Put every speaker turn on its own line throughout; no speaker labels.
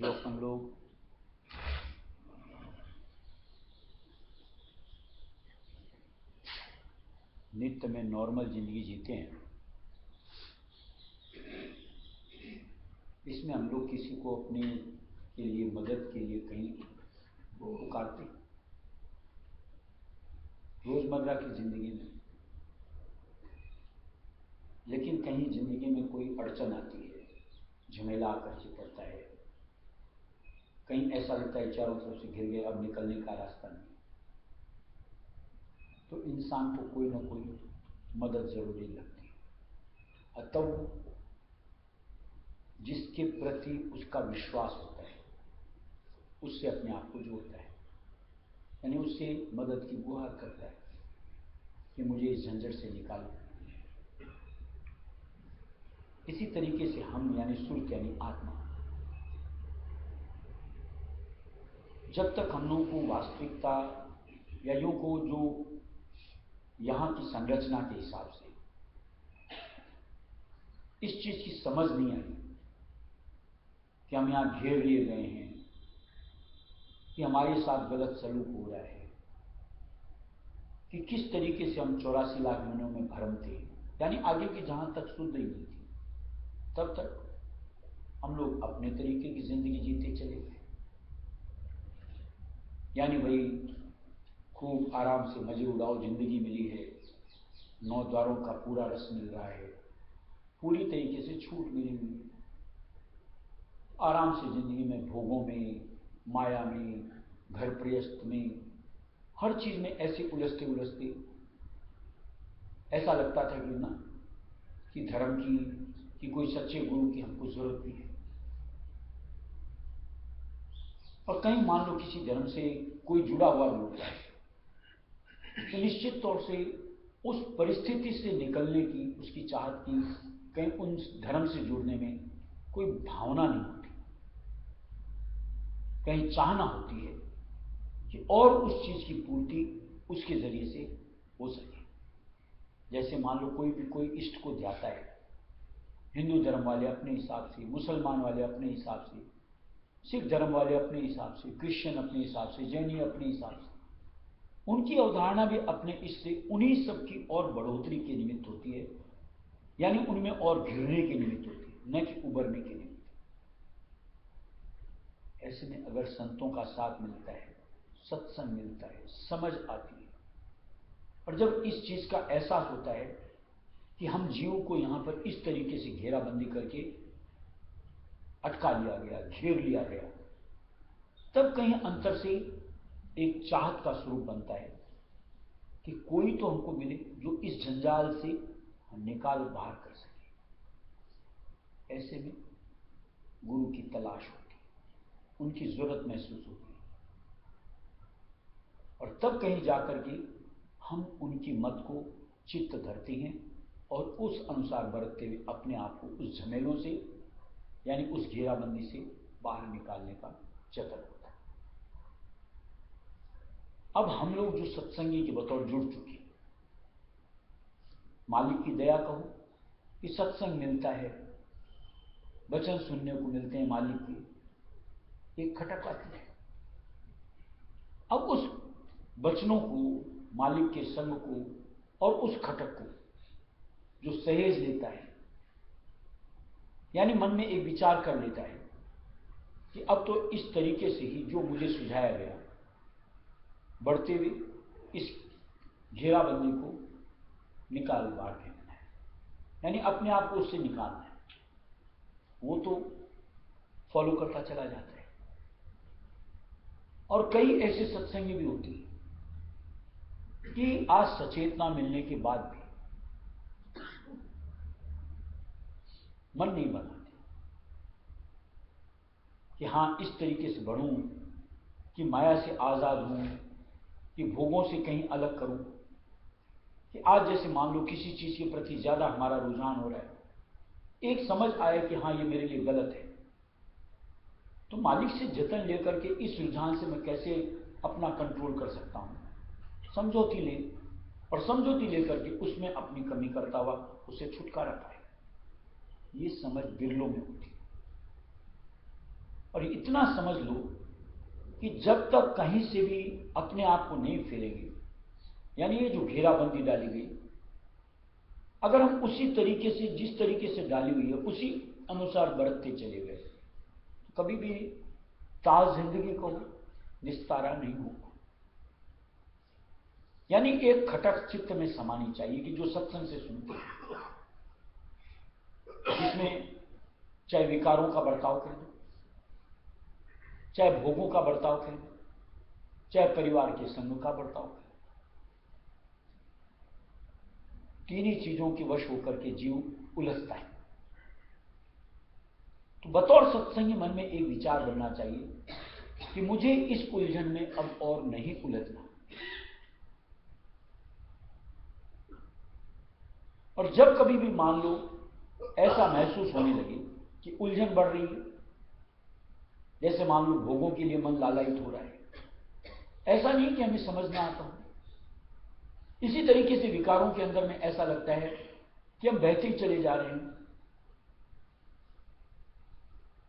जो हम लोग नित्य में नॉर्मल जिंदगी जीते हैं, इसमें हम लोग किसी को अपने के लिए मदद के लिए कहीं पुकारते हैं रोजमर्रा की जिंदगी में। लेकिन कहीं जिंदगी में कोई अड़चन आती है, झमेला आकर के पड़ता है, कहीं ऐसा लगता है चारों तरफ से घिर गए, अब निकलने का रास्ता नहीं, तो इंसान को कोई ना कोई मदद जरूरी लगती है। तब जिसके प्रति उसका विश्वास होता है उससे अपने आप को जोड़ता है, यानी उससे मदद की गुहार करता है कि मुझे इस झंझट से निकालो। इसी तरीके से हम यानी सुर्त यानी आत्मा, जब तक हम लोगों को वास्तविकता या यूं को जो यहां की संरचना के हिसाब से इस चीज की समझ नहीं आई कि हम यहां घेर लिए गए हैं, कि हमारे साथ गलत सलूक हो रहा है, कि किस तरीके से हम 84 लाख महीनों में भ्रम थे, यानी आगे की जहां तक शुद्ध ही नहीं थी, तब तक हम लोग अपने तरीके की जिंदगी जीते चले गए। यानी भाई खूब आराम से मजे उड़ाओ, जिंदगी मिली है, 9 द्वारों का पूरा रस मिल रहा है, पूरी तरीके से छूट मिली हुई है, आराम से जिंदगी में भोगों में, माया में, घर प्रयस्त में, हर चीज में ऐसे उलझते उलझते ऐसा लगता था कि ना कि धर्म की कि कोई सच्चे गुरु की हमको जरूरत नहीं है। और कहीं मान लो किसी धर्म से कोई जुड़ा हुआ भी होता है तो निश्चित तौर से उस परिस्थिति से निकलने की उसकी चाहत की, कहीं उन धर्म से जुड़ने में कोई भावना नहीं होती, कहीं चाहना होती है कि और उस चीज की पूर्ति उसके जरिए से हो सके। जैसे मान लो कोई इष्ट को ध्याता है, हिंदू धर्म वाले अपने हिसाब से, मुसलमान वाले अपने हिसाब से, सिख धर्म वाले अपने हिसाब से, क्रिश्चियन अपने हिसाब से, जैनी अपने हिसाब से, उनकी अवधारणा भी अपने इष्ट से उन्हीं सब की और बढ़ोतरी के निमित्त होती है, यानी उनमें और घिरने के निमित्त होती है, न कि उबरने के निमित्त। ऐसे में अगर संतों का साथ मिलता है, सत्संग मिलता है, समझ आती है, और जब इस चीज का एहसास होता है कि हम जीव को यहां पर इस तरीके से घेराबंदी करके अटका लिया गया, घेर लिया गया, तब कहीं अंतर से एक चाहत का स्वरूप बनता है कि कोई तो हमको मिले जो इस जंजाल से निकाल बाहर कर सके। ऐसे में गुरु की तलाश होती है, उनकी जरूरत महसूस होती है, और तब कहीं जाकर के हम उनकी मत को चित्त धरते हैं और उस अनुसार बरतते हुए अपने आप को उस झमेलों से यानी उस घेराबंदी से बाहर निकालने का जतन होता है। अब हम लोग जो सत्संगी के बतौर जुड़ चुके हैं, मालिक की दया कहो कि सत्संग मिलता है, वचन सुनने को मिलते हैं मालिक की, एक खटक आती है। अब उस वचनों को, मालिक के संग को और उस खटक को जो सहेज लेता है, यानी मन में एक विचार कर लेता है कि अब तो इस तरीके से ही जो मुझे सुझाया गया, बढ़ते हुए इस घेराबंदी को निकाल बाहर फेंकना है, यानी अपने आप को उससे निकालना है। वो तो फॉलो करता चला जाता है। और कई ऐसे सत्संगी भी होती है कि आज सचेतना मिलने के बाद भी मन नहीं बनाते कि हां इस तरीके से बढ़ूं कि माया से आजाद हूं, कि भोगों से कहीं अलग करूं, कि आज जैसे मान लो किसी चीज के प्रति ज्यादा हमारा रुझान हो रहा है, एक समझ आए कि हां ये मेरे लिए गलत है, तो मालिक से जतन लेकर के इस रुझान से मैं कैसे अपना कंट्रोल कर सकता हूं, समझौती ले, और समझौती लेकर के उसमें अपनी कमी करता हुआ उसे छुटकारा पाए। ये समझ बिरलों में होती है। और इतना समझ लो कि जब तक कहीं से भी अपने आप को नहीं फेरेंगे, यानी ये जो घेराबंदी डाली गई, अगर हम उसी तरीके से, जिस तरीके से डाली हुई है उसी अनुसार बरतते चले गए, तो कभी भी ताज जिंदगी को निस्तारा नहीं होगा। यानी एक खटक चित्त में समानी चाहिए कि जो सत्संग से सुनते हैं, जिसमें चाहे विकारों का बर्ताव कर दो, चाहे भोगों का बर्ताव कर दो, चाहे परिवार के संग का बर्ताव कर दो, तीन ही चीजों के वश होकर के जीव उलझता है। तो बतौर सत्संगी मन में एक विचार बनना चाहिए कि मुझे इस उलझन में अब और नहीं उलझना। और जब कभी भी मान लो ऐसा महसूस होने लगे कि उलझन बढ़ रही है, जैसे मान लो भोगों के लिए मन लालायित हो रहा है, ऐसा नहीं कि हमें समझ ना आता हो, इसी तरीके से विकारों के अंदर में ऐसा लगता है कि हम बहते ही चले जा रहे हैं,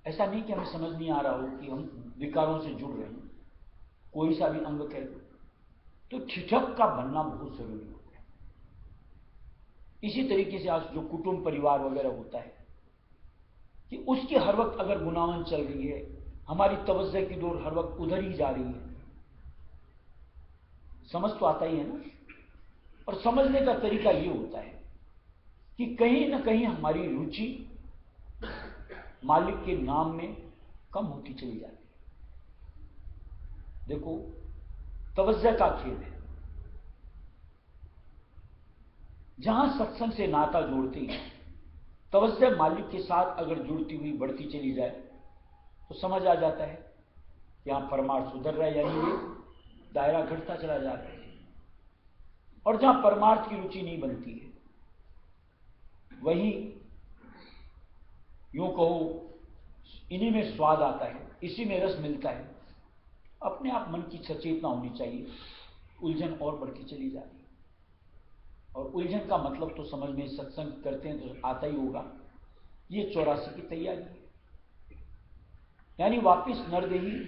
ऐसा नहीं कि हमें समझ नहीं आ रहा हो कि हम विकारों से जुड़ रहे हैं, कोई सा भी अंग कह दो, तो ठिठक का बनना बहुत जरूरी होता है। इसी तरीके से आज जो कुटुंब परिवार वगैरह होता है कि उसकी हर वक्त अगर गुनावन चल रही है, हमारी तवज्जो की डोर हर वक्त उधर ही जा रही है, समझ तो आता ही है ना। और समझने का तरीका ये होता है कि कहीं ना कहीं हमारी रुचि मालिक के नाम में कम होती चली जाती है। देखो, तवज्जो का खेल है। जहां सत्संग से नाता जोड़ते हैं, तवज्जो मालिक के साथ अगर जुड़ती हुई बढ़ती चली जाए तो समझ आ जाता है कि यहां परमार्थ सुधर रहा है, यानी ये दायरा घटता चला जाता है। और जहां परमार्थ की रुचि नहीं बनती है, वहीं यूं कहो इन्हीं में स्वाद आता है, इसी में रस मिलता है, अपने आप मन की सचेतना होनी चाहिए, उलझन और बढ़ती चली जा रही है। और उलझन का मतलब तो समझ में, सत्संग करते हैं तो आता ही होगा, ये 84 की तैयारी है, यानी वापिस नरदेही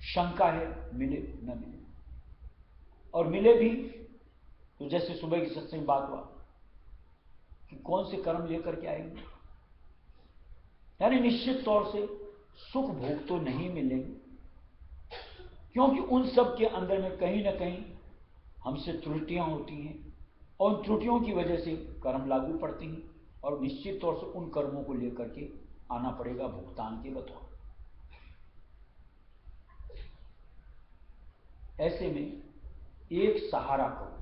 शंका है, मिले न मिले, और मिले भी तो जैसे सुबह की सत्संग बात हुआ कि कौन से कर्म लेकर के आएंगे, यानी निश्चित तौर से सुख भोग तो नहीं मिलेंगे, क्योंकि उन सब के अंदर में कहीं ना कहीं हमसे त्रुटियां होती हैं, और उन त्रुटियों की वजह से कर्म लागू पड़ते हैं, और निश्चित तौर से उन कर्मों को लेकर के आना पड़ेगा भुगतान के बतौर। ऐसे में एक सहारा को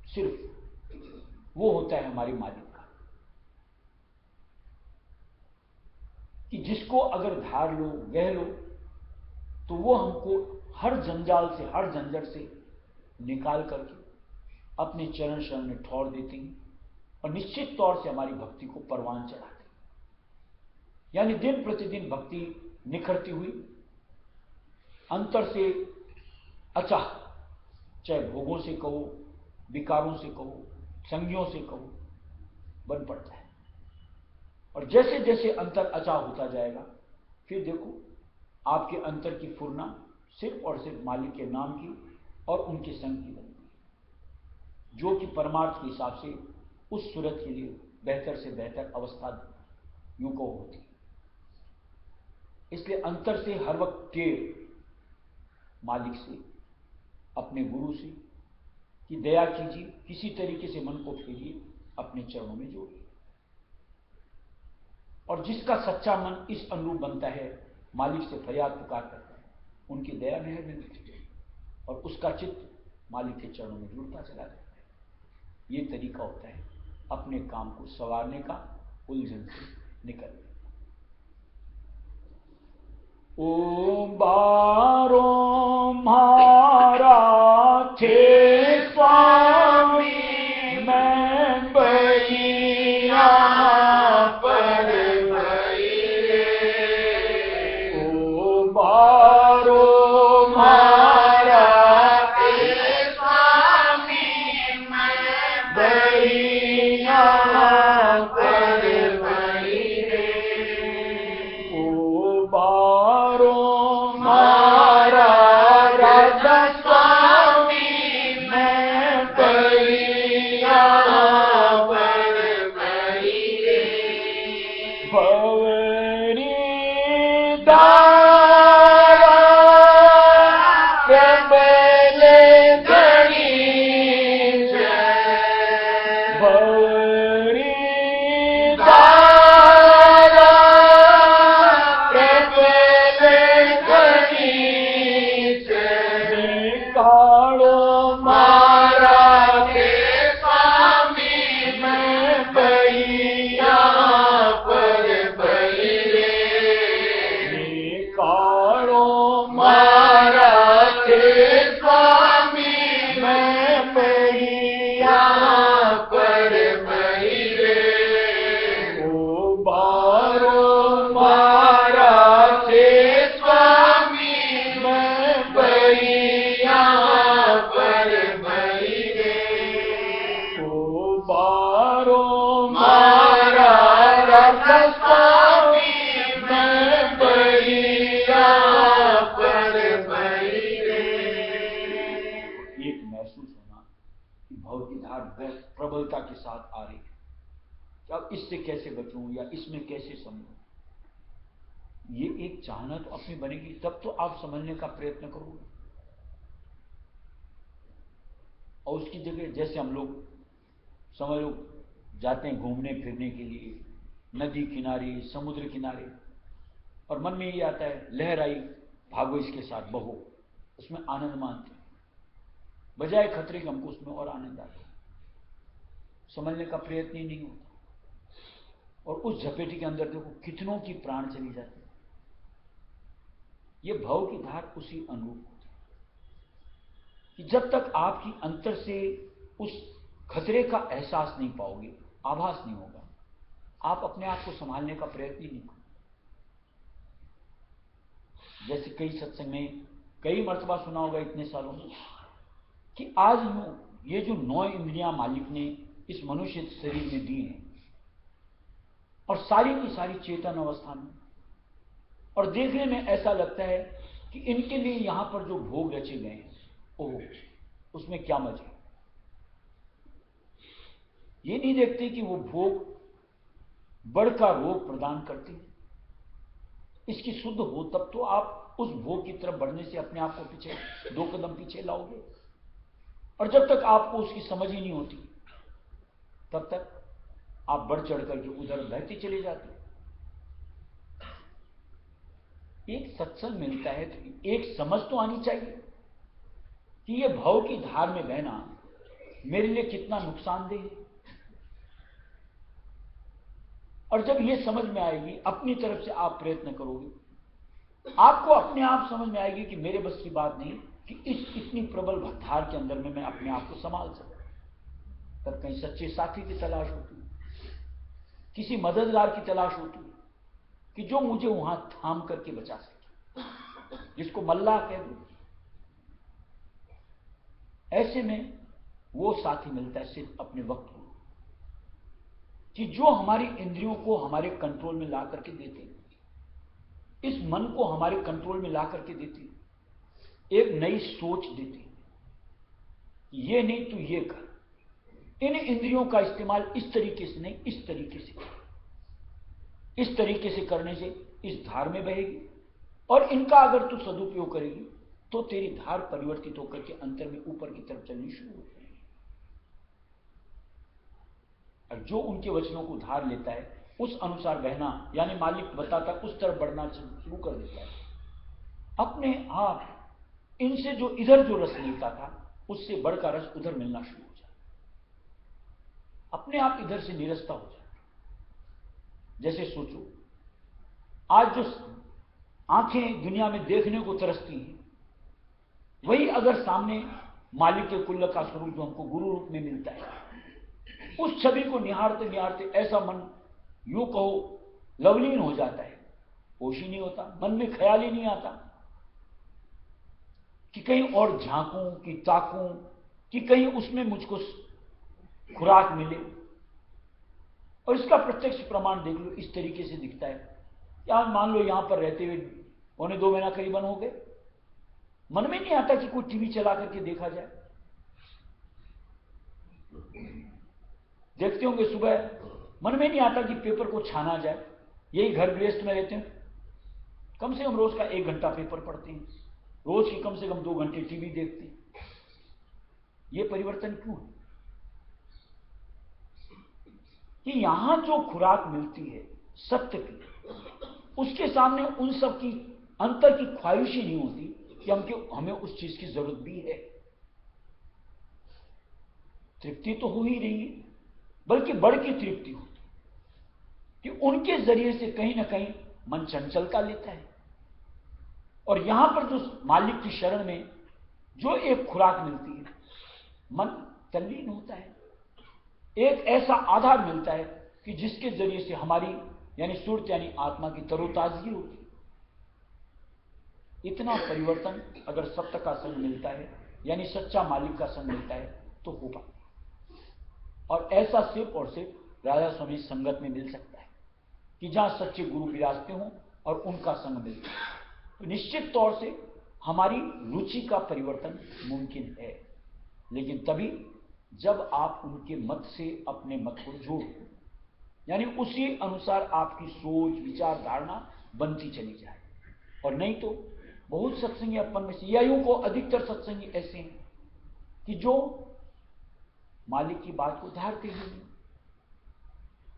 सिर्फ वो होता है हमारे मालिक का, कि जिसको अगर धार लो, गह लो, तो वो हमको हर जंजाल से, हर झंझट से निकाल करके अपने चरण शरण में ठौर देते हैं, और निश्चित तौर से हमारी भक्ति को परवान चढ़ाते हैं। यानी दिन प्रतिदिन भक्ति निखरती हुई अंतर से अचाह, चाहे भोगों से कहो, विकारों से कहो, संज्ञों से कहो, बन पड़ता है। और जैसे जैसे अंतर अचाह होता जाएगा, फिर देखो आपके अंतर की फुरना सिर्फ और सिर्फ मालिक के नाम की और उनके संग की बनती है, जो कि परमार्थ के हिसाब से उस सूरत के लिए बेहतर से बेहतर अवस्था यूं को होती है। इसलिए अंतर से हर वक्त टेढ़ मालिक से, अपने गुरु से कि दया कीजिए, किसी तरीके से मन को फेरिए, अपने चरणों में जोड़िए। और जिसका सच्चा मन इस अनुरूप बनता है, मालिक से फरियाद पुकार करता है, उनकी दया मेहर मिलती है, और उसका चित्त मालिक के चरणों में जुड़ता चला जाता है। ये तरीका होता है अपने काम को संवारने का, उलझन से निकलने। ओम बारो मारा थे स्वामी, मैं बैया पर बैरे। ओ बारो मारा थे स्वामी, मैं बैया पर बैरे। ओ बारो प्रबलता के साथ आ रही है कि अब इससे कैसे बचूं या इसमें कैसे समझूं, ये एक चाहना तो अपनी बनेगी, तब तो आप समझने का प्रयत्न करोगे। और उसकी जगह जैसे हम लोग समझ लो जाते हैं घूमने फिरने के लिए नदी किनारे समुद्र किनारे, और मन में ये आता है लहर आई भागो इसके साथ बहो, उसमें आनंद मानते हैं, बजाय खतरे के हमको उसमें और आनंद आता है, समझने का प्रयत्न ही नहीं होता। और उस झपेटी के अंदर देखो कितनों की प्राण चली जाती है। ये भाव की धार उसी अनुरूप होती है कि जब तक आपकी अंतर से उस खतरे का एहसास नहीं पाओगे, आभास नहीं होगा, आप अपने आप को संभालने का प्रयत्न ही नहीं करोगे। जैसे कई सत्संग में कई मर्तबा सुना होगा इतने सालों में कि आज ये जो 9 इंद्रियां मालिक ने इस मनुष्य शरीर में दी हैं और सारी की सारी चेतन अवस्था में, और देखने में ऐसा लगता है कि इनके लिए यहां पर जो भोग रचे गए हैं ओह उसमें क्या मजे। ये नहीं देखते कि वो भोग बढ़का रोग प्रदान करते हैं। इसकी शुद्ध हो तब तो आप उस भोग की तरफ बढ़ने से अपने आप को पीछे 2 कदम पीछे लाओगे, और जब तक आपको उसकी समझ ही नहीं होती तब तक आप बढ़ चढ़ करके उधर बहते चले जाते। एक सत्संग मिलता है तो एक समझ तो आनी चाहिए कि ये भाव की धार में बहना मेरे लिए कितना नुकसानदेह है। और जब ये समझ में आएगी, अपनी तरफ से आप प्रयत्न करोगे, आपको अपने आप समझ में आएगी कि मेरे बस की बात नहीं कि इस इतनी प्रबल धार के अंदर में मैं अपने आप को संभाल सकूं। तब कहीं सच्चे साथी की तलाश होती है, किसी मददगार की तलाश होती है कि जो मुझे वहां थाम करके बचा सके, जिसको मल्लाह कह दूं। ऐसे में वो साथी मिलता है सिर्फ अपने वक्त को, कि जो हमारी इंद्रियों को हमारे कंट्रोल में ला करके देते, इस मन को हमारे कंट्रोल में ला करके देते, एक नई सोच देते, ये नहीं तू ये कर। इन इंद्रियों का इस्तेमाल इस तरीके से नहीं, इस तरीके से, इस तरीके से करने से इस धार में बहेगी, और इनका अगर तू सदुपयोग करेगी तो तेरी धार परिवर्तित होकर के अंतर में ऊपर की तरफ चलनी शुरू हो जाएगी। और जो उनके वचनों को धार लेता है उस अनुसार बहना, यानी मालिक बताता उस तरफ बढ़ना शुरू कर देता है। अपने आप इनसे जो इधर जो रस मिलता था उससे बढ़कर रस उधर मिलना शुरू हो जाए, अपने आप इधर से निरस्ता हो जाए। जैसे सोचो आज जो आंखें दुनिया में देखने को तरसती हैं, वही अगर सामने मालिक के कुल्ल का स्वरूप जो हमको गुरु रूप में मिलता है, उस छवि को निहारते निहारते ऐसा मन यूं कहो लवलीन हो जाता है, होश ही नहीं होता, मन में ख्याल ही नहीं आता कि कहीं और झांकूं कि ताकूं कि कहीं उसमें मुझको खुराक मिले। और इसका प्रत्यक्ष प्रमाण देख लो, इस तरीके से दिखता है। या मान लो यहां पर रहते हुए 1.25 महीना करीबन हो गए, मन में नहीं आता कि कोई टीवी चला करके देखा जाए। देखते होंगे सुबह, मन में नहीं आता कि पेपर को छाना जाए। यही घर गृहस्थ में रहते हैं, कम से कम रोज का 1 घंटा पेपर पढ़ते हैं, रोज के कम से कम 2 घंटे टीवी देखते हैं। ये परिवर्तन क्यों है? कि यहां जो खुराक मिलती है सत्य की, उसके सामने उन सब की अंतर की ख्वाहिश ही नहीं होती कि हमें उस चीज की जरूरत भी है। तृप्ति तो हो ही रही है, बल्कि बढ़ की तृप्ति होती कि उनके जरिए से कहीं ना कहीं मन चंचलता लेता है। और यहां पर जो मालिक की शरण में जो एक खुराक मिलती है, मन तल्लीन होता है, एक ऐसा आधार मिलता है कि जिसके जरिए से हमारी यानी सुरत यानी आत्मा की तरोताजगी होती है। इतना परिवर्तन अगर सत्य का संग मिलता है यानी सच्चा मालिक का संग मिलता है तो हो पाता है। और ऐसा सिर्फ और सिर्फ राधा स्वामी संगत में मिल सकता है कि जहां सच्चे गुरु विराजते हों और उनका संग मिलता है, तो निश्चित तौर से हमारी रुचि का परिवर्तन मुमकिन है। लेकिन तभी जब आप उनके मत से अपने मत को जोड़ो, यानी उसी अनुसार आपकी सोच विचार धारणा बनती चली जाए। और नहीं तो बहुत सत्संगी अपन में से या यूं को अधिकतर सत्संगी ऐसे हैं कि जो मालिक की बात को धारते ही नहीं,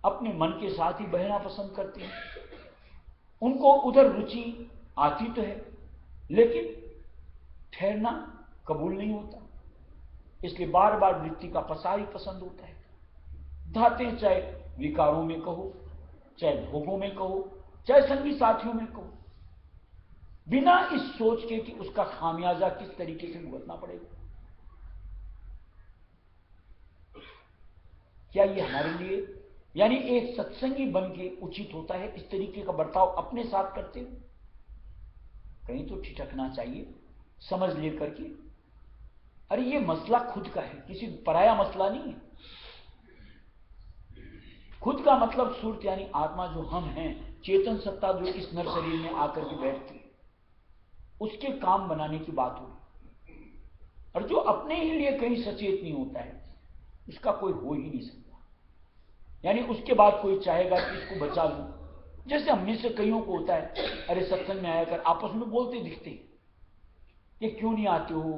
अपने मन के साथ ही बहना पसंद करते हैं। उनको उधर रुचि आती तो है लेकिन ठहरना कबूल नहीं होता, इसलिए बार बार वृत्ति का पसार ही पसंद होता है। धाते हैं, चाहे विकारों में कहो, चाहे भोगों में कहो, चाहे संगी साथियों में कहो, बिना इस सोच के कि उसका खामियाजा किस तरीके से भुगतना पड़ेगा। क्या ये हमारे लिए यानी एक सत्संगी बन के उचित होता है इस तरीके का बर्ताव अपने साथ करते हुए? कहीं तो ठिठकना चाहिए, समझ लेकर के अरे ये मसला खुद का है, किसी पराया मसला नहीं है। खुद का मतलब सुरत यानी आत्मा जो हम हैं, चेतन सत्ता जो इस नर शरीर में आकर के बैठती है, उसके काम बनाने की बात होगी। और जो अपने ही लिए कहीं सचेत नहीं होता है उसका कोई हो ही नहीं सकता। यानी उसके बाद कोई चाहेगा कि इसको बचा लूं, जैसे हम में से कईयों को होता है, अरे सत्संग में आया कर आपस में बोलते दिखते, ये क्यों नहीं आते हो,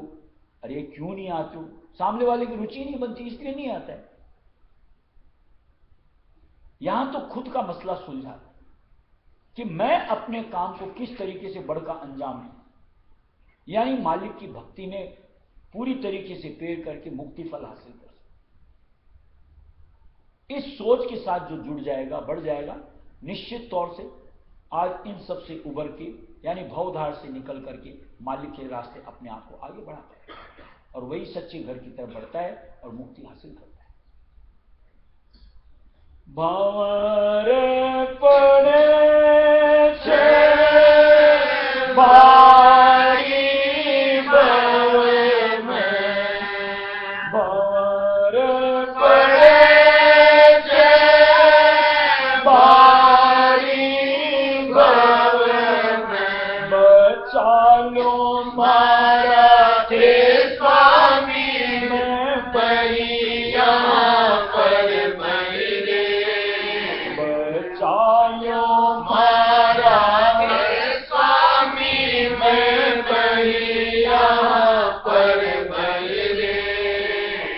अरे क्यों नहीं आते हो, सामने वाले की रुचि नहीं बनती इसलिए नहीं आता है। यहां तो खुद का मसला सुलझा कि मैं अपने काम को किस तरीके से बढ़कर अंजाम दूं, यानी मालिक की भक्ति में पूरी तरीके से पेड़ करके मुक्ति फल हासिल कर। इस सोच के साथ जो जुड़ जाएगा, बढ़ जाएगा, निश्चित तौर से आज इन सब से उबर के यानी भवधार से निकल करके मालिक के रास्ते अपने आप को आगे बढ़ाता है और वही सच्चे घर की तरफ बढ़ता है और मुक्ति हासिल करता है। भंवर पड़े भारी भंवर में, भंवर पड़े भारी भंवर में, बचा लो मारा थे स्वामी में बैया पर मेरे, बचा लो मारा थे स्वामी में बैया पर मेरे,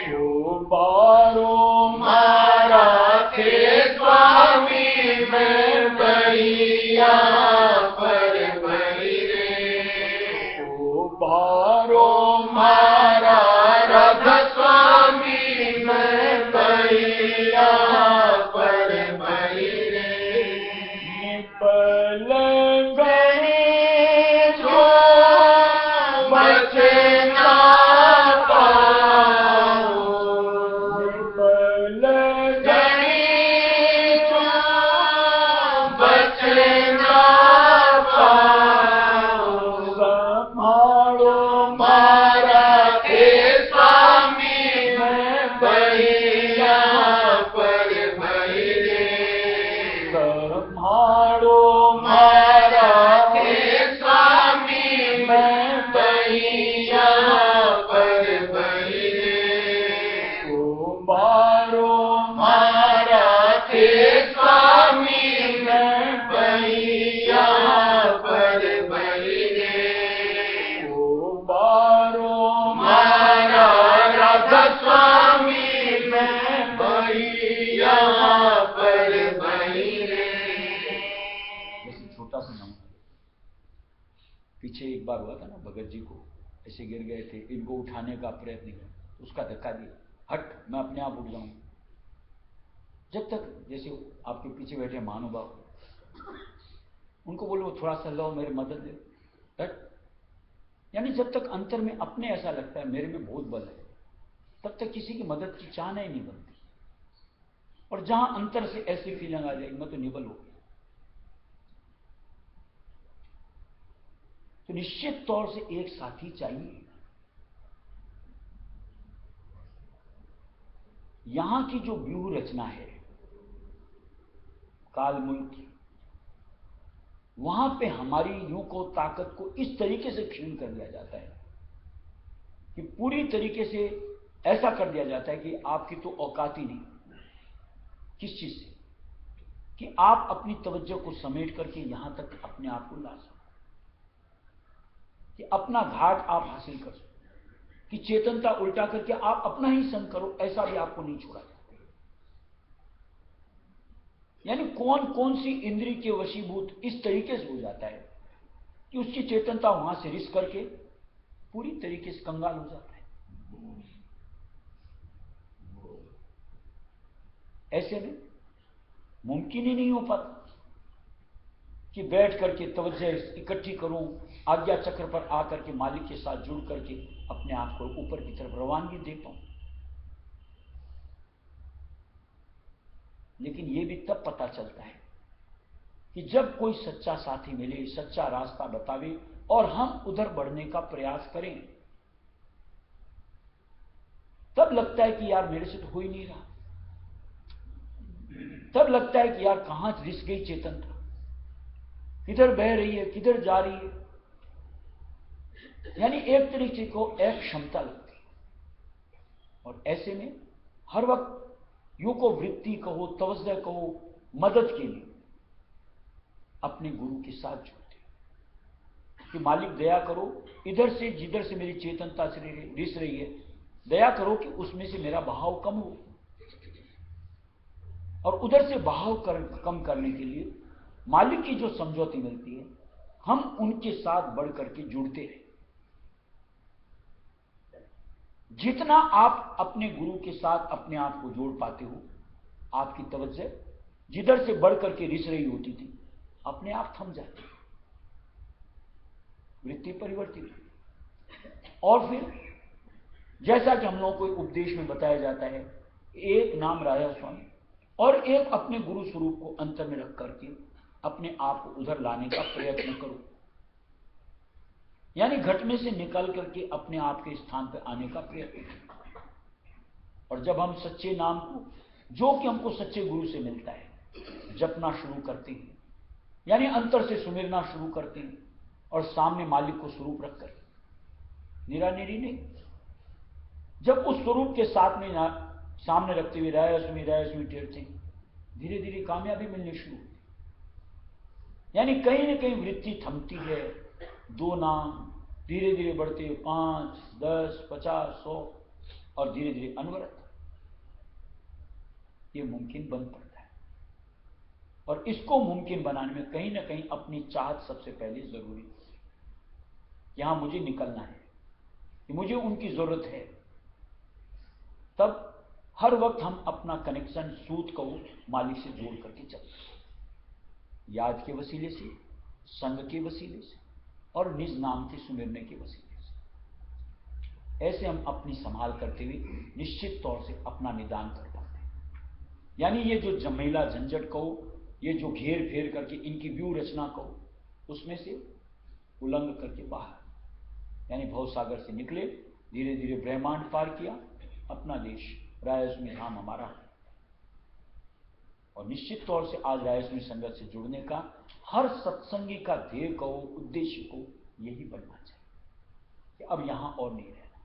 जो बारो मारा थे स्वामी में बैया पर मेरे, जो बारो मारा राधा स्वामी में बैया पर मेरे, निपल गई जो बचे ना पाओ, निपल गई जो बचे ना पाओ, संभालो मारा थे स्वामी में बैया पर मेरे, संभालो मारा थे स्वामी में बैया पर मेरे, संभालो मारा थे स्वामी में बैया पर मेरे, बार हुआ था ना, भगत जी को ऐसे गिर गए थे, इनको उठाने का प्रयत्न किया, उसका धक्का दिया, हट मैं अपने आप उठ जाऊंगा। जब तक जैसे आपके पीछे बैठे महानुभाव, उनको बोलो थोड़ा सा लो मेरी मदद दे, हट। यानी जब तक अंतर में अपने ऐसा लगता है मेरे में बहुत बल है, तब तक किसी की मदद की चाहना ही नहीं बनती। और जहां अंतर से ऐसी फीलिंग आ जाएगी मैं तो निबल हो गया, तो निश्चित तौर से एक साथी चाहिए। यहां की जो व्यूह रचना है काल मुल्क की, वहां पे हमारी यूं को ताकत को इस तरीके से क्षीण कर दिया जाता है कि पूरी तरीके से ऐसा कर दिया जाता है कि आपकी तो औकात ही नहीं। किस चीज से? कि आप अपनी तवज्जो को समेट करके यहां तक अपने आप को ला सको, कि अपना घाट आप हासिल कर सको, कि चेतनता उल्टा करके आप अपना ही संग करो, ऐसा भी आपको नहीं छोड़ा जाता। यानी कौन कौन सी इंद्रिय के वशीभूत इस तरीके से हो जाता है कि उसकी चेतनता वहां से रिस करके पूरी तरीके से कंगाल हो जाता है। ऐसे में मुमकिन ही नहीं हो पाता कि बैठ करके तवज्जो इकट्ठी करूं, आज्ञा चक्र पर आकर के मालिक के साथ जुड़ करके अपने आप को ऊपर की तरफ रवानगी दे पाऊं। लेकिन यह भी तब पता चलता है कि जब कोई सच्चा साथी मिले, सच्चा रास्ता बतावे और हम उधर बढ़ने का प्रयास करें, तब लगता है कि यार मेरे से तो हो ही नहीं रहा। तब लगता है कि यार कहां रिस गई चेतनता, किधर बह रही है, किधर जा रही है। यानी एक तरीके को एक क्षमता लगती है। और ऐसे में हर वक्त यूं को वृत्ति कहो, तवज्जो कहो, मदद के लिए अपने गुरु के साथ जुड़ते कि मालिक दया करो, इधर से जिधर से मेरी चेतनता से रिस रही है, दया करो कि उसमें से मेरा बहाव कम हो, और उधर से बहाव कम करने के लिए मालिक की जो समझौती मिलती है, हम उनके साथ बढ़ करके जुड़ते हैं। जितना आप अपने गुरु के साथ अपने आप को जोड़ पाते हो, आपकी तवज्जो जिधर से बढ़ करके रिस रही होती थी, अपने आप थम जाती, वृत्ति परिवर्तित। और फिर जैसा कि हम लोगों को उपदेश में बताया जाता है, एक नाम राजा स्वामी और एक अपने गुरु स्वरूप को अंतर में रख करके अपने आप को उधर लाने का प्रयत्न करो। यानी घट में से निकल करके अपने आप के स्थान पर आने का प्रयत्न करो। और जब हम सच्चे नाम को, जो कि हमको सच्चे गुरु से मिलता है, जपना शुरू करते हैं, यानी अंतर से सुमिरना शुरू करते हैं और सामने मालिक को स्वरूप रखकर, निरानिरी नहीं, जब उस स्वरूप के साथ में सामने रखते हुए रायस्वी टेरते हैं, धीरे धीरे कामयाबी मिलनी शुरू होती। यानी कहीं ना कहीं वृत्ति थमती है, दो नाम धीरे धीरे बढ़ते हुए 5, 10, 50, 100 और धीरे धीरे अनवरत ये मुमकिन बन पड़ता है। और इसको मुमकिन बनाने में कहीं ना कहीं अपनी चाहत सबसे पहले जरूरी है। यहां मुझे निकलना है, कि मुझे उनकी जरूरत है, तब हर वक्त हम अपना कनेक्शन सूत को मालिक से जोड़ करके चलते हैं, याद के वसीले से, संग के वसीले से और निज नाम के सुमिरने के वसीले से। ऐसे हम अपनी संभाल करते हुए निश्चित तौर से अपना निदान कर पाते हैं। यानी ये जो जमेला झंझट कहो, ये जो घेर फेर करके इनकी व्यू रचना कहो, उसमें से उल्लंघ करके बाहर, यानी भव सागर से निकले, धीरे धीरे ब्रह्मांड पार किया, अपना देश रायस्वी धाम हमारा। और निश्चित तौर से आज रायस्वी संगत से जुड़ने का हर सत्संगी का ध्येय को, उद्देश्य को यही बनना चाहिए कि अब यहां और नहीं रहना।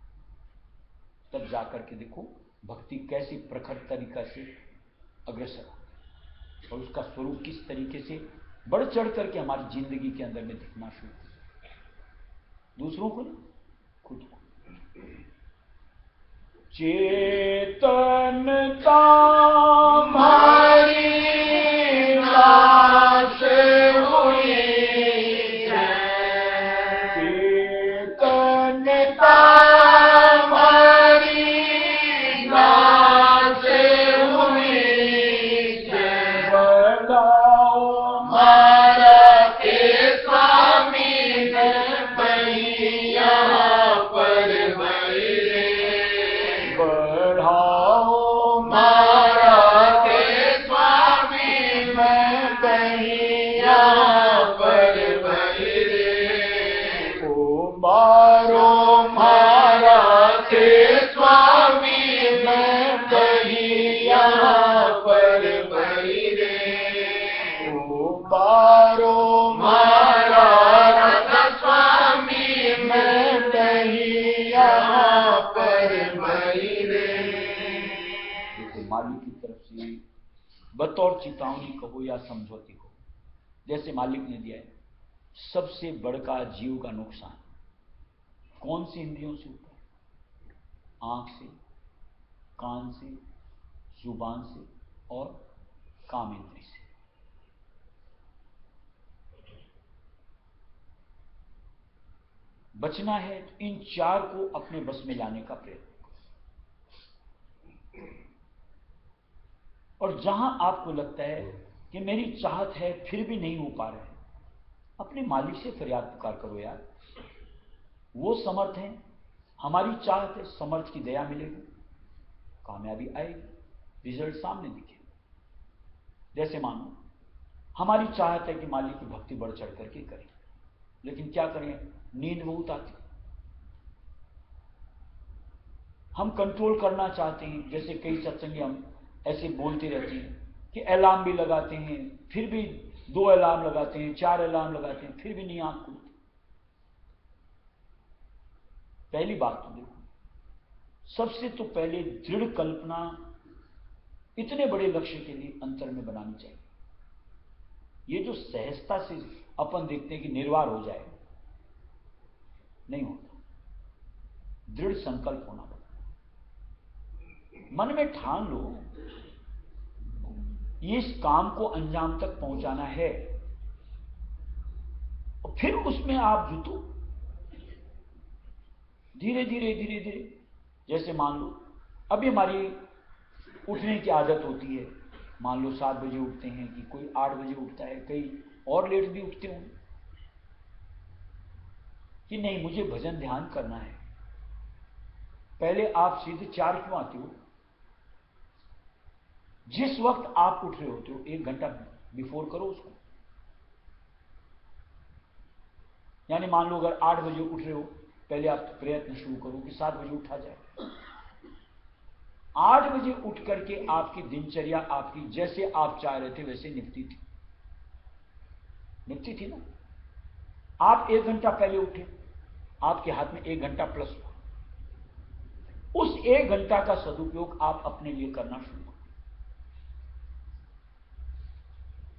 तब जाकर के देखो भक्ति कैसी प्रखर तरीका से अग्रसर और उसका स्वरूप किस तरीके से बढ़ चढ़ करके हमारी जिंदगी के अंदर में दिखना शुरू, दूसरों को नहीं, खुद को। चेतनता हमारी नाश हुई है,
नेता हमारी नाच हुई जय
बढ़ाओ
मारा के स्वामी ने बही यहाँ पर बही रे
बढ़ाओ
मारा के स्वामी में बही यहाँ पर बही रे
मारो
मारा के स्वामी में बही यहाँ पर बही रे
मारो
मारा स्वामी में बही यहाँ पर बही रे
जैसे मालिक की तरफ से बतौर चेतावनी कहो या समझौती कहो, जैसे मालिक ने दिया है, सबसे बड़का जीव का नुकसान कौन सी इंद्रियों से होता है? आंख से, कान से, जुबान से और काम इंद्री से। बचना है तो इन चार को अपने बस में लाने का प्रयत्न करो। और जहां आपको लगता है कि मेरी चाहत है फिर भी नहीं हो पा रहा है, अपने मालिक से फरियाद पुकार करो यार, वो समर्थ है, हमारी चाहत है, समर्थ की दया मिलेगी, कामयाबी आएगी, रिजल्ट सामने दिखे। जैसे मानो हमारी चाहत है कि मालिक की भक्ति बढ़ चढ़ करके करें, लेकिन क्या करें, नींद बहुत आती, हम कंट्रोल करना चाहते हैं। जैसे कई सत्संगी हम ऐसे बोलते रहते हैं कि अलार्म भी लगाते हैं, फिर भी 2 अलार्म लगाते हैं, 4 अलार्म लगाते हैं, फिर भी नहीं आंख खुलती। पहली बात तो देखो, सबसे तो पहले दृढ़ कल्पना इतने बड़े लक्ष्य के लिए अंतर में बनानी चाहिए। ये जो सहजता से अपन देखते हैं कि निर्वार हो जाए, नहीं होता। दृढ़ संकल्प होना पड़ता, मन में ठान लो ये इस काम को अंजाम तक पहुंचाना है, और फिर उसमें आप जुटो धीरे धीरे धीरे धीरे। जैसे मान लो अभी हमारी उठने की आदत होती है, मान लो 7 बजे उठते हैं, कि कोई 8 बजे उठता है, कई और लेट भी उठते होंगे, कि नहीं मुझे भजन ध्यान करना है। पहले आप सीधे 4 क्यों आते हो? जिस वक्त आप उठ रहे होते हो 1 घंटा बिफोर करो उसको। यानी मान लो अगर 8 बजे उठ रहे हो, पहले आप प्रयत्न शुरू करो कि 7 बजे उठा जाए। 8 बजे उठ करके आपकी दिनचर्या आपकी जैसे आप चाह रहे थे वैसे निपटी थी ना। आप 1 घंटा पहले उठे, आपके हाथ में 1 घंटा प्लस हुआ, उस 1 घंटा का सदुपयोग आप अपने लिए करना शुरू करो।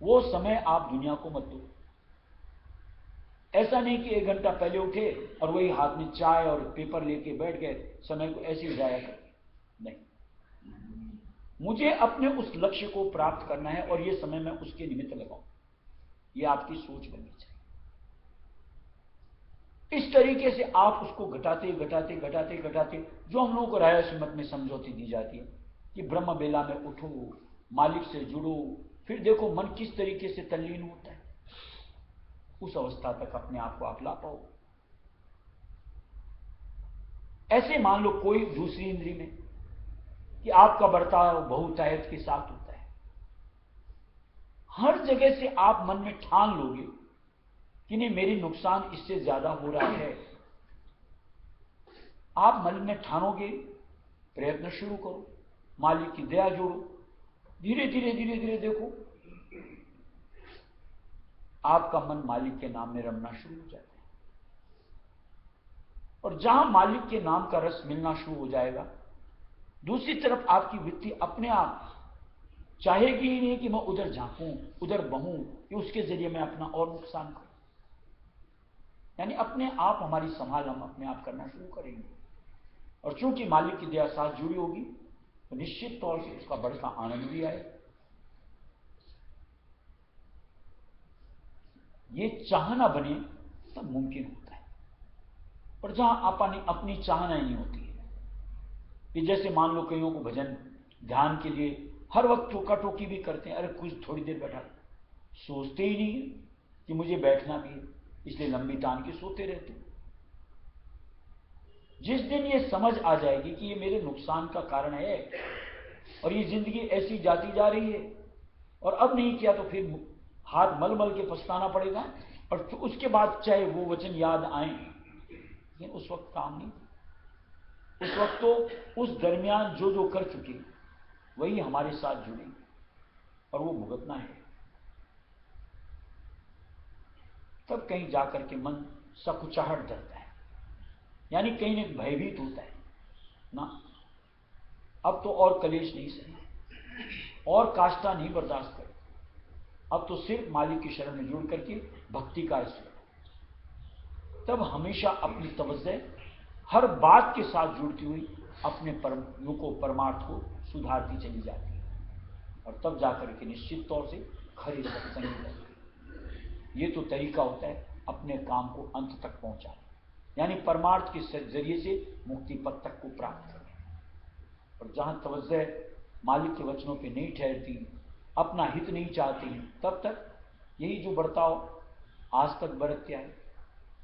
वो समय आप दुनिया को मत दो। ऐसा नहीं कि 1 घंटा पहले उठे और वही हाथ में चाय और पेपर लेके बैठ गए, समय को ऐसे ही जाया कर। नहीं, मुझे अपने उस लक्ष्य को प्राप्त करना है और ये समय मैं उसके निमित्त लगाऊं, ये आपकी सोच बननी चाहिए। इस तरीके से आप उसको घटाते घटाते घटाते घटाते, जो हम लोगों को राय सुमत में समझौती दी जाती है कि ब्रह्म बेला में उठो, मालिक से जुड़ो, फिर देखो मन किस तरीके से तल्लीन होता है, उस अवस्था तक अपने आप को आप ला पाओ। ऐसे मान लो कोई दूसरी इंद्री में कि आपका बर्ताव बहुतायत के साथ होता है, हर जगह से आप मन में ठान लोगे कि नहीं मेरी नुकसान इससे ज्यादा हो रहा है। आप मन में ठानोगे, प्रयत्न शुरू करो, मालिक की दया जोड़ो, धीरे धीरे धीरे धीरे देखो आपका मन मालिक के नाम में रमना शुरू हो जाता है। और जहां मालिक के नाम का रस मिलना शुरू हो जाएगा, दूसरी तरफ आपकी वृत्ति अपने आप चाहेगी ही नहीं कि मैं उधर झांकूं, उधर बहूं, कि उसके जरिए मैं अपना और नुकसान करूं। यानी अपने आप हमारी संभाल हम अपने आप करना शुरू करेंगे। और चूंकि मालिक की दया साथ जुड़ी होगी तो निश्चित तौर से उसका बड़ा आनंद भी आए। ये चाहना बने तब मुमकिन होता है। और जहां अपनी चाहना नहीं होती है। कि जैसे मान लो कईयों को भजन ध्यान के लिए हर वक्त टोका टोकी भी करते हैं, अरे कुछ थोड़ी देर बैठा, सोचते ही नहीं कि मुझे बैठना भी है, इसलिए लंबी तान के सोते रहते। जिस दिन ये समझ आ जाएगी कि ये मेरे नुकसान का कारण है और ये जिंदगी ऐसी जाती जा रही है और अब नहीं किया तो फिर हाथ मल मल के पछताना पड़ेगा, और उसके बाद चाहे वो वचन याद आए, लेकिन उस वक्त काम नहीं। उस वक्त तो उस दरमियान जो जो कर चुके वही हमारे साथ जुड़े और वो भुगतना है। तब कहीं जाकर के मन सकुचाहट डरता है, यानी कहीं न भयभीत होता है ना। अब तो और कलेश नहीं सही, और काष्ठा नहीं बर्दाश्त करे, अब तो सिर्फ मालिक की शरण में जुड़ करके भक्ति का आश्रय। तब हमेशा अपनी तवज्जो हर बात के साथ जुड़ती हुई अपने परमार्थ को सुधारती चली जाती है, और तब जाकर के निश्चित तौर से खरी सत्संग लगती। ये तो तरीका होता है अपने काम को अंत तक पहुंचाने, यानी परमार्थ के जरिए से मुक्ति पथ तक को प्राप्त करने। और जहां तवज्जो मालिक के वचनों पे नहीं ठहरती, अपना हित नहीं चाहती, तब तक यही जो बर्ताव आज तक बरतते आए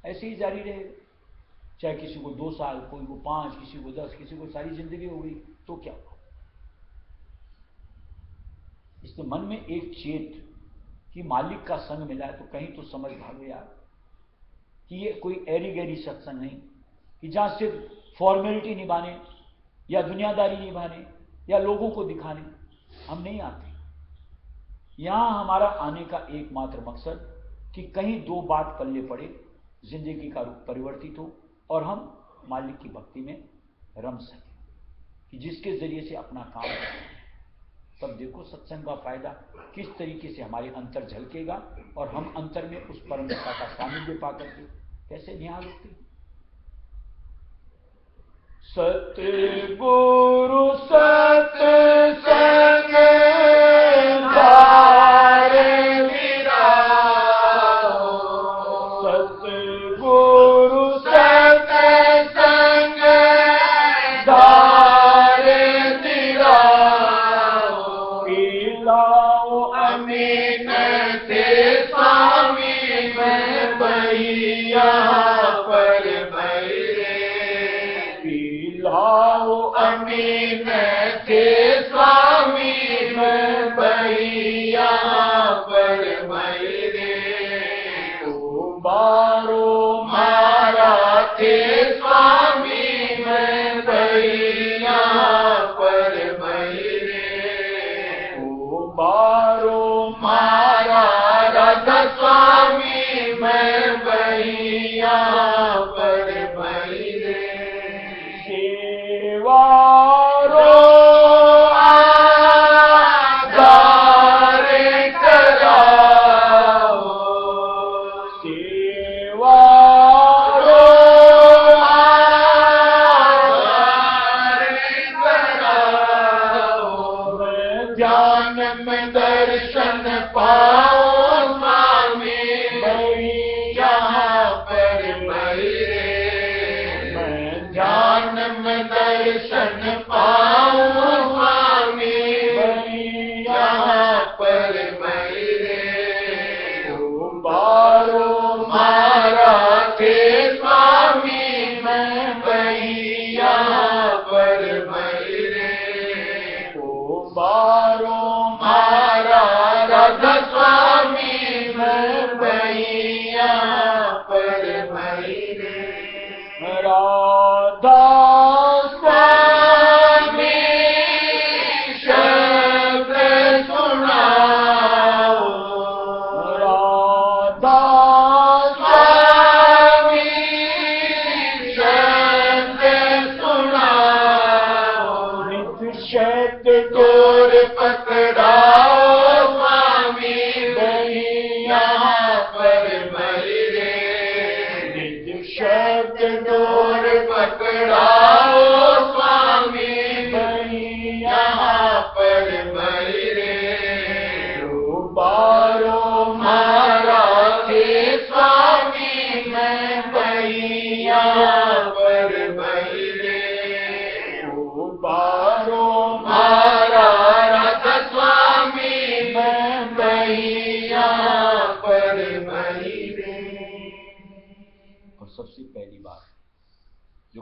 ऐसे ही जारी रहेगा। चाहे किसी को 2 साल, कोई को 5, किसी को 10, किसी को सारी जिंदगी हो गई, तो क्या हुआ। इसलिए मन में एक चेत कि मालिक का संग मिला है तो कहीं तो समझ भागो यार कि ये कोई ऐरी गैरी सत्संग नहीं कि जहां सिर्फ फॉर्मेलिटी निभाने या दुनियादारी निभाने या लोगों को दिखाने हम नहीं आते। यहां हमारा आने का एकमात्र मकसद कि कहीं 2 बात पल्ले पड़े, जिंदगी का रूप परिवर्तित हो और हम मालिक की भक्ति में रम सकें, कि जिसके जरिए से अपना काम करें। तब देखो सत्संग का फायदा किस तरीके से हमारे अंतर झलकेगा और हम अंतर में उस परमपिता का सानिध्य पाकर के कैसे निहाल होते। सतगुरु सत्संग धारे विराओ, सतगुरु सत्संग धारे विराओ, पिलाओ अमीन से स्वामी में भैया पर पिलाओ अमीन से स्वामी में भैया पर मेरे, उबारो मारा थे स्वामी में भैया पर मेरे, उबारो मारा राधा स्वामी में भैया पर मेरे, सेवारो आधार कराओ, सेवारो आधार कराओ, ध्यान में दर्शन पाओ स्वामी भैया पर मेरे, ध्यान में दर्शन पाओ स्वामी भैया पर मेरे, उबारो मारा थे स्वामी में भैया पर मेरे, उबारो मारा राधा स्वामी में भैया पर मेरे, राधा स्वामी शब्द सुनाओ, राधा स्वामी शब्द सुनाओ, निज शब्द डोर पकड़ाओ स्वामी भैया पर मेरे, निज शब्द डोर पकड़ाओ स्वामी भैया पर मेरे, उबारो मारा थे स्वामी में भैया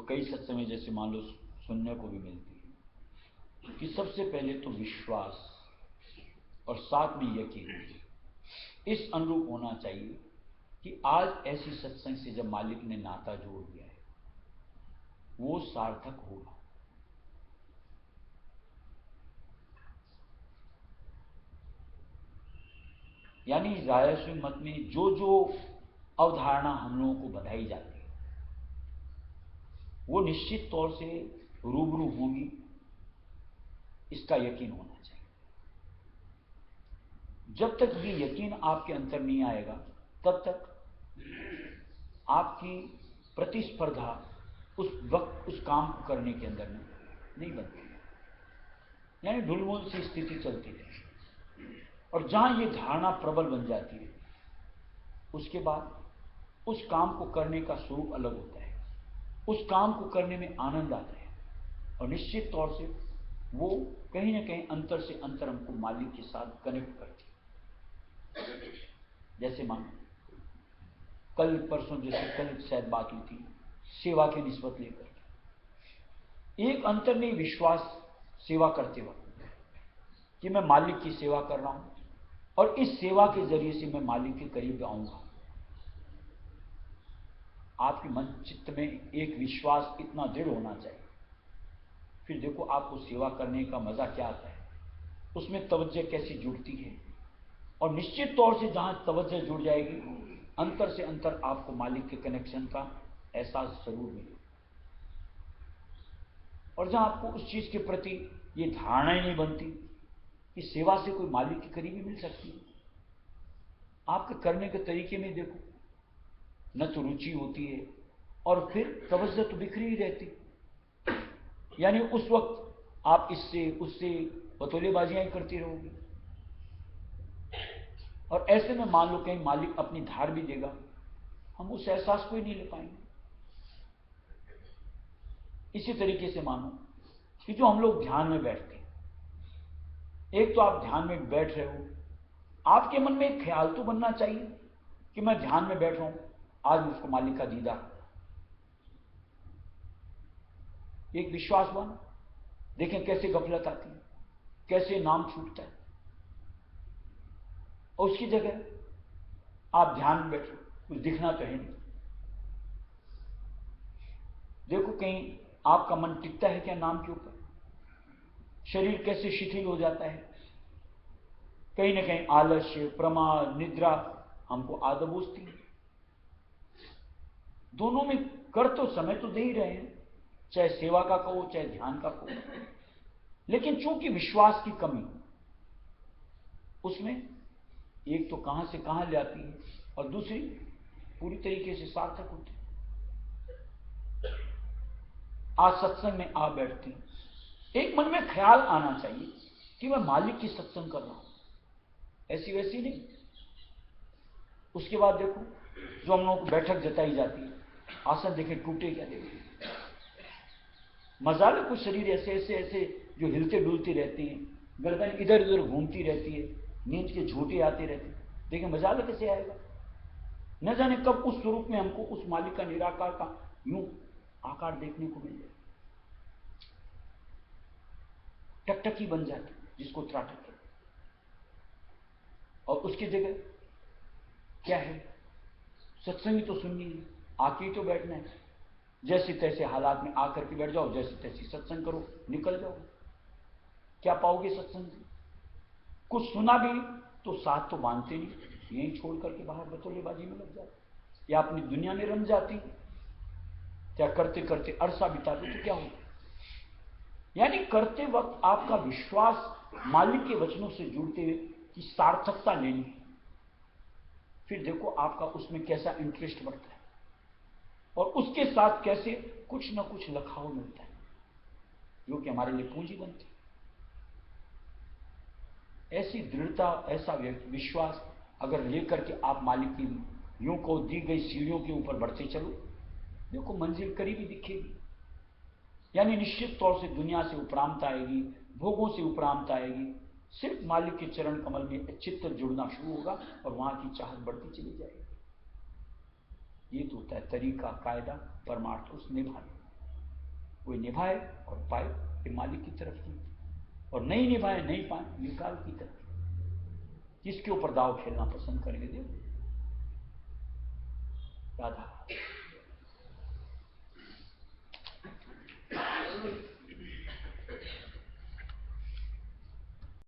और कई सत्संग जैसे मान लो सुनने को भी मिलती है कि सबसे पहले तो विश्वास और साथ में यकीन इस अनुरूप होना चाहिए कि आज ऐसी सत्संग से जब मालिक ने नाता जोड़ दिया है वो सार्थक होगा। यानी राजस्व मत में जो जो अवधारणा हम लोगों को बताई जाती है वो निश्चित तौर से रूबरू होंगी, इसका यकीन होना चाहिए। जब तक ये यकीन आपके अंदर नहीं आएगा तब तक आपकी प्रतिस्पर्धा उस वक्त उस काम को करने के अंदर में नहीं बनती, यानी ढुलमुल सी स्थिति चलती है। और जहां ये धारणा प्रबल बन जाती है उसके बाद उस काम को करने का स्वरूप अलग होता है, उस काम को करने में आनंद आता है और निश्चित तौर से वो कहीं ना कहीं अंतर से अंतर हमको मालिक के साथ कनेक्ट करती है। जैसे मान कल परसों जैसे कल शायद बात हुई थी सेवा की निस्बत लेकर, एक अंतर नहीं विश्वास सेवा करते वक्त कि मैं मालिक की सेवा कर रहा हूं और इस सेवा के जरिए से मैं मालिक के करीब आऊंगा। आपके मन चित्त में एक विश्वास इतना दृढ़ होना चाहिए, फिर देखो आपको सेवा करने का मजा क्या आता है, उसमें तवज्जो कैसी जुड़ती है। और निश्चित तौर से जहां तवज्जो जुड़ जाएगी अंतर से अंतर आपको मालिक के कनेक्शन का एहसास जरूर मिलेगा। और जहां आपको उस चीज के प्रति ये धारणा ही नहीं बनती कि सेवा से कोई मालिक के करीबी मिल सकती है, आपके करने के तरीके में देखो न तो रुचि होती है और फिर तवज्जो तो बिखरी ही रहती। यानी उस वक्त आप इससे उससे बतौलेबाजियां ही करती रहोगी और ऐसे में मान लो कहीं मालिक अपनी धार भी देगा, हम उस एहसास को ही नहीं ले पाएंगे। इसी तरीके से मानो कि जो हम लोग ध्यान में बैठते हैं, एक तो आप ध्यान में बैठ रहे हो, आपके मन में एक ख्याल तो बनना चाहिए कि मैं ध्यान में बैठ रहा हूं, आज मुझको मालिक का दीदार, एक विश्वास बना। देखें कैसे गफलत आती है, कैसे नाम छूटता है, और उसकी जगह आप ध्यान में बैठो, कुछ दिखना तो है नहीं। देखो कहीं आपका मन टिकता है क्या नाम के ऊपर, शरीर कैसे शिथिल हो जाता है, कहीं ना कहीं आलस्य प्रमाद निद्रा हमको आदबोचती है। दोनों में कर तो समय तो दे ही रहे हैं, चाहे सेवा का कहो चाहे ध्यान का कहो, लेकिन चूंकि विश्वास की कमी उसमें एक तो कहां से कहां ले आती है और दूसरी पूरी तरीके से सार्थक होती है। आज सत्संग में आ बैठती, एक मन में ख्याल आना चाहिए कि मैं मालिक की सत्संग कर रहा हूं, ऐसी वैसी नहीं। उसके बाद देखो जो हम लोगों को बैठक जताई जाती है, आसन देखे टूटे क्या देखे, मजाल कुछ शरीर ऐसे ऐसे ऐसे जो हिलते डुलते रहते हैं, गर्दन इधर उधर घूमती रहती है, नींद के झूठे आते रहते हैं, देखिए मजाल कैसे आएगा। न जाने कब उस स्वरूप में हमको उस मालिक का निराकार का यूं आकार देखने को मिल जाए, टकटकी बन जाती जिसको त्राटक कहते, और उसकी जगह क्या है, सत्संग तो सुननी है, आके तो बैठना है, जैसे तैसे हालात में आकर के बैठ जाओ, जैसे तैसे सत्संग करो, निकल जाओ। क्या पाओगे सत्संग से? कुछ सुना भी तो साथ तो बांधते नहीं, यहीं छोड़ करके बाहर बतौलेबाजी में लग जाते या अपनी दुनिया में रम जाती, क्या करते करते अरसा बिताते तो क्या होगा। यानी करते वक्त आपका विश्वास मालिक के वचनों से जुड़ते हुए की सार्थकता लेनी, फिर देखो आपका उसमें कैसा इंटरेस्ट बढ़ता है और उसके साथ कैसे कुछ ना कुछ लखाव मिलता है जो कि हमारे लिए पूंजी बनती है। ऐसी दृढ़ता ऐसा विश्वास अगर लेकर के आप मालिक की यूं को दी गई सीढ़ियों के ऊपर बढ़ते चलो, देखो मंजिल करीबी दिखेगी। यानी निश्चित तौर से दुनिया से उपरामता आएगी, भोगों से उपरामता आएगी, सिर्फ मालिक के चरण कमल में चित्त जुड़ना शुरू होगा और वहां की चाहत बढ़ती चली जाएगी। ये तो होता है तरीका कायदा परमार्थ उस निभाने। कोई निभाए और पाए, ये मालिक की तरफ की, और नहीं निभाए नहीं पाए, निकाल की तरफ। किसके ऊपर दाव खेलना पसंद करेंगे? देव राधा।